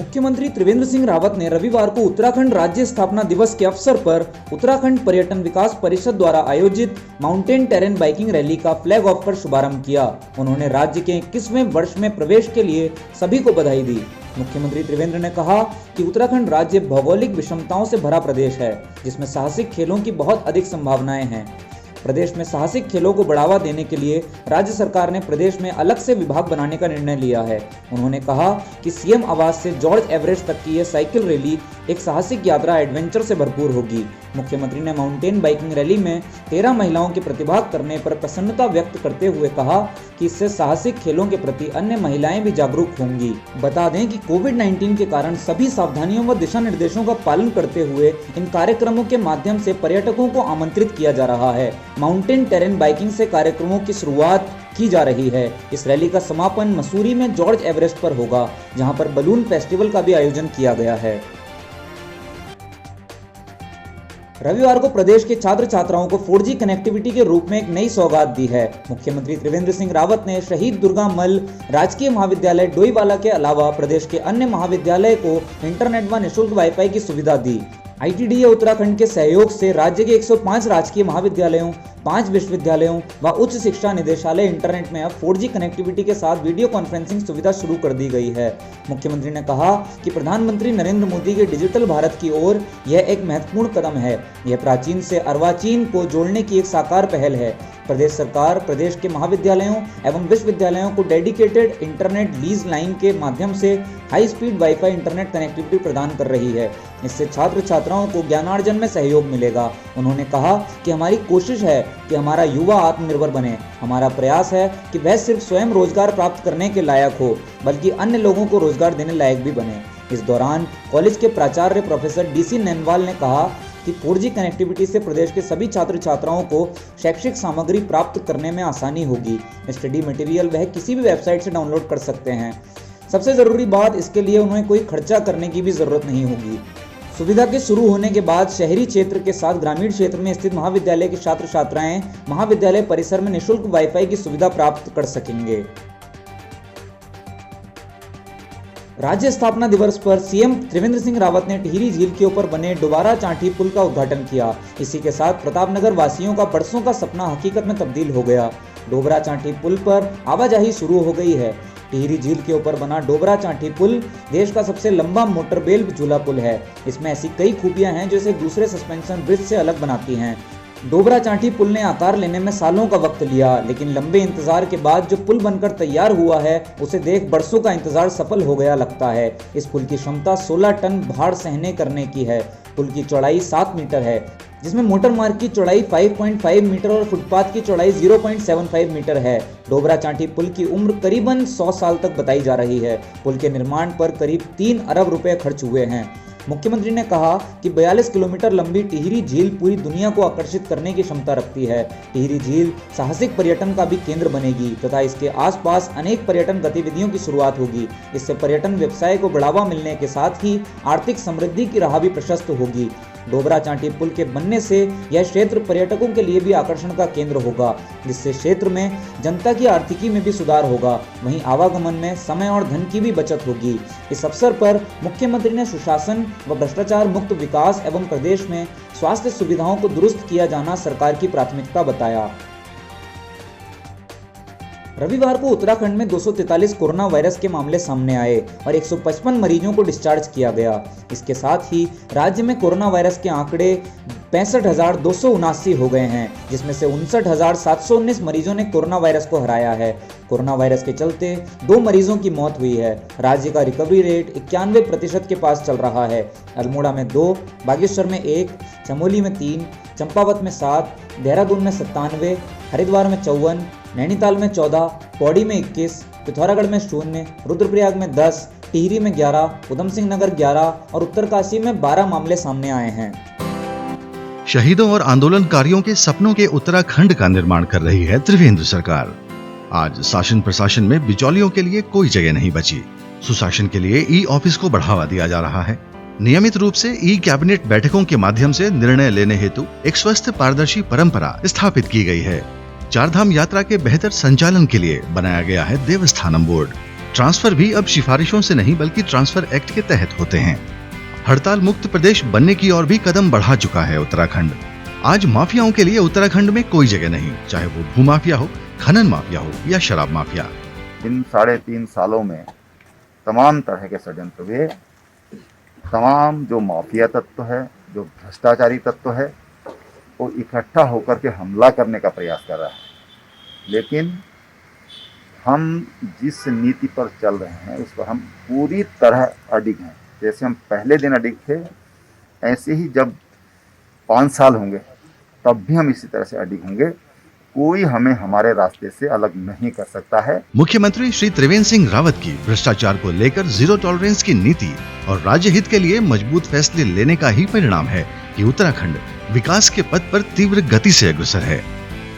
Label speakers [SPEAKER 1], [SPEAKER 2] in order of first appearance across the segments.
[SPEAKER 1] मुख्यमंत्री त्रिवेंद्र सिंह रावत ने रविवार को उत्तराखंड राज्य स्थापना दिवस के अवसर पर उत्तराखंड पर्यटन विकास परिषद द्वारा आयोजित माउंटेन टेरेन बाइकिंग रैली का फ्लैग ऑफ कर शुभारंभ किया। उन्होंने राज्य के 21वें वर्ष में प्रवेश के लिए सभी को बधाई दी। मुख्यमंत्री त्रिवेंद्र ने कहा कि उत्तराखंड राज्य भौगोलिक विषमताओं से भरा प्रदेश है, जिसमें साहसिक खेलों की बहुत अधिक संभावनाएं हैं। प्रदेश में साहसिक खेलों को बढ़ावा देने के लिए राज्य सरकार ने प्रदेश में अलग से विभाग बनाने का निर्णय लिया है। उन्होंने कहा कि सीएम आवास से जॉर्ज एवरेस्ट तक की यह साइकिल रैली एक साहसिक यात्रा एडवेंचर से भरपूर होगी। मुख्यमंत्री ने माउंटेन बाइकिंग रैली में 13 महिलाओं के प्रतिभाग करने पर प्रसन्नता व्यक्त करते हुए कहा कि इससे साहसिक खेलों के प्रति अन्य महिलाएं भी जागरूक होंगी। बता दें कि कोविड-19 के कारण सभी सावधानियों व दिशा निर्देशों का पालन करते हुए इन कार्यक्रमों के माध्यम से पर्यटकों को आमंत्रित किया जा रहा है। माउंटेन टेरेन बाइकिंग से कार्यक्रमों की शुरुआत की जा रही है। इस रैली का समापन मसूरी में जॉर्ज एवरेस्ट पर होगा, जहां पर बलून फेस्टिवल का भी आयोजन किया गया है। रविवार को प्रदेश के छात्र छात्राओं को 4G कनेक्टिविटी के रूप में एक नई सौगात दी है। मुख्यमंत्री त्रिवेंद्र सिंह रावत ने शहीद दुर्गा मल्ल राजकीय महाविद्यालय डोईवाला के अलावा प्रदेश के अन्य महाविद्यालय को इंटरनेट व निःशुल्क वाईफाई की सुविधा दी। ITDA उत्तराखंड के सहयोग से राज्य के 105 राजकीय महाविद्यालयों, 5 विश्वविद्यालयों व उच्च शिक्षा निदेशालय इंटरनेट में अब 4G कनेक्टिविटी के साथ वीडियो कॉन्फ्रेंसिंग सुविधा शुरू कर दी गई है। मुख्यमंत्री ने कहा कि प्रधानमंत्री नरेंद्र मोदी के डिजिटल भारत की ओर यह एक महत्वपूर्ण कदम है। यह प्राचीन से अर्वाचीन को जोड़ने की एक साकार पहल है। प्रदेश सरकार प्रदेश के महाविद्यालयों एवं विश्वविद्यालयों को डेडिकेटेड इंटरनेट लीज लाइन के माध्यम से high speed wifi internet connectivity प्रदान कर रही है। इससे छात्र छात्राओं को ज्ञानार्जन में सहयोग मिलेगा। उन्होंने कहा कि हमारी कोशिश है कि हमारा युवा आत्मनिर्भर बने। हमारा प्रयास है कि वह सिर्फ स्वयं रोजगार प्राप्त करने के लायक हो, बल्कि अन्य लोगों को रोजगार देने लायक भी बने। इस दौरान कॉलेज के प्राचार्य प्रोफेसर DC नैनवाल ने कहा कि 4G कनेक्टिविटी से प्रदेश के सभी छात्र छात्राओं को शैक्षिक सामग्री प्राप्त करने में आसानी होगी। स्टडी मटेरियल वह किसी भी वेबसाइट से डाउनलोड कर सकते हैं। सबसे ज़रूरी बात, इसके लिए उन्हें कोई खर्चा करने की भी ज़रूरत नहीं होगी। सुविधा के शुरू होने के बाद शहरी क्षेत्र के साथ ग्रामीण क्षेत्र में स्थित महाविद्यालय के छात्र छात्राएं महाविद्यालय परिसर में निःशुल्क वाईफाई की सुविधा प्राप्त कर सकेंगे। राज्य स्थापना दिवस पर सीएम त्रिवेंद्र सिंह रावत ने टिहरी झील के ऊपर बने डोबारा चांठी पुल का उद्घाटन किया। इसी के साथ प्रतापनगर वासियों का बरसों का सपना हकीकत में तब्दील हो गया। डोबरा चांठी पुल पर आवाजाही शुरू हो गई है। टिहरी झील के ऊपर बना डोबरा चांठी पुल देश का सबसे लंबा मोटरबेल झूला पुल है। इसमें ऐसी कई खूबियां हैं जो इसे दूसरे सस्पेंशन ब्रिज से अलग बनाती हैं। डोबरा चांठी पुल ने आकार लेने में सालों का वक्त लिया, लेकिन लंबे इंतजार के बाद जो पुल बनकर तैयार हुआ है उसे देख बरसों का इंतजार सफल हो गया लगता है। इस पुल की क्षमता 16 टन भार सहने करने की है। पुल की चौड़ाई 7 मीटर है, जिसमें मोटर मार्ग की चौड़ाई 5.5 मीटर और फुटपाथ की चौड़ाई 0.75 मीटर है। डोबरा चांठी पुल की उम्र करीबन 100 साल तक बताई जा रही है। पुल के निर्माण पर करीब 3 अरब रुपए खर्च हुए हैं। मुख्यमंत्री ने कहा कि 42 किलोमीटर लंबी टिहरी झील पूरी दुनिया को आकर्षित करने की क्षमता रखती है। टिहरी झील साहसिक पर्यटन का भी केंद्र बनेगी तथा इसके आसपास अनेक पर्यटन गतिविधियों की शुरुआत होगी। इससे पर्यटन व्यवसाय को बढ़ावा मिलने के साथ ही आर्थिक समृद्धि की राह भी प्रशस्त होगी। डोबरा चांठी पुल के बनने से यह क्षेत्र पर्यटकों के लिए भी आकर्षण का केंद्र होगा, जिससे क्षेत्र में जनता की आर्थिकी में भी सुधार होगा। वहीं आवागमन में समय और धन की भी बचत होगी। इस अवसर पर मुख्यमंत्री ने सुशासन व भ्रष्टाचार मुक्त विकास एवं प्रदेश में स्वास्थ्य सुविधाओं को दुरुस्त किया जाना सरकार की प्राथमिकता बताया। रविवार को उत्तराखंड में 243 कोरोना वायरस के मामले सामने आए और 155 मरीजों को डिस्चार्ज किया गया। इसके साथ ही राज्य में कोरोना वायरस के आंकड़े 65,279 हो गए हैं, जिसमें से 59,719 मरीजों ने कोरोना वायरस को हराया है। कोरोना वायरस के चलते 2 मरीजों की मौत हुई है। राज्य का रिकवरी रेट 91% के पास चल रहा है। अल्मोड़ा में 2, बागेश्वर में 1, चमोली में 3, चंपावत में 7, देहरादून में 97, हरिद्वार में 54, नैनीताल में 14, पौड़ी में 21, पिथौरागढ़ में 0, रुद्रप्रयाग में 10, टिहरी में 11, उधम सिंह नगर 11 और उत्तरकाशी में 12 मामले सामने आए हैं।
[SPEAKER 2] शहीदों और आंदोलनकारियों के सपनों के उत्तराखंड का निर्माण कर रही है त्रिवेंद्र सरकार। आज शासन प्रशासन में बिचौलियों के लिए कोई जगह नहीं बची। सुशासन के लिए ई-ऑफिस को बढ़ावा दिया जा रहा है। नियमित रूप से ई-कैबिनेट बैठकों के माध्यम से निर्णय लेने हेतु एक स्वस्थ पारदर्शी परंपरा स्थापित की गई है। चारधाम यात्रा के बेहतर संचालन के लिए बनाया गया है देवस्थानम बोर्ड। ट्रांसफर भी अब सिफारिशों से नहीं बल्कि ट्रांसफर एक्ट के तहत होते हैं। हड़ताल मुक्त प्रदेश बनने की ओर भी कदम बढ़ा चुका है उत्तराखंड। आज माफियाओं के लिए उत्तराखंड में कोई जगह नहीं, चाहे वो भूमाफिया हो, खनन माफिया हो या शराब माफिया।
[SPEAKER 3] इन 3.5 सालों में तमाम तरह के षड्यंत्र हुए। तमाम जो माफिया तत्व है, जो भ्रष्टाचारी तत्व है, वो इकट्ठा होकर के हमला करने का प्रयास कर रहा है। लेकिन हम जिस नीति पर चल रहे हैं उस पर हम पूरी तरह अडिग हैं। जैसे हम पहले दिन अडिग थे, ऐसे ही जब 5 साल होंगे तब भी हम इसी तरह से अडिग होंगे। कोई हमें हमारे रास्ते से अलग नहीं कर सकता है।
[SPEAKER 2] मुख्यमंत्री श्री त्रिवेंद्र सिंह रावत की भ्रष्टाचार को लेकर जीरो टॉलरेंस की नीति और राज्य हित के लिए मजबूत फैसले लेने का ही परिणाम है कि उत्तराखंड विकास के पथ पर तीव्र गति से अग्रसर है।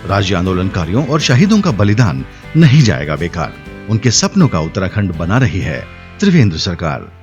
[SPEAKER 2] राज्य आंदोलनकारियों और शहीदों का बलिदान नहीं जाएगा बेकार। उनके सपनों का उत्तराखंड बना रही है त्रिवेंद्र सरकार।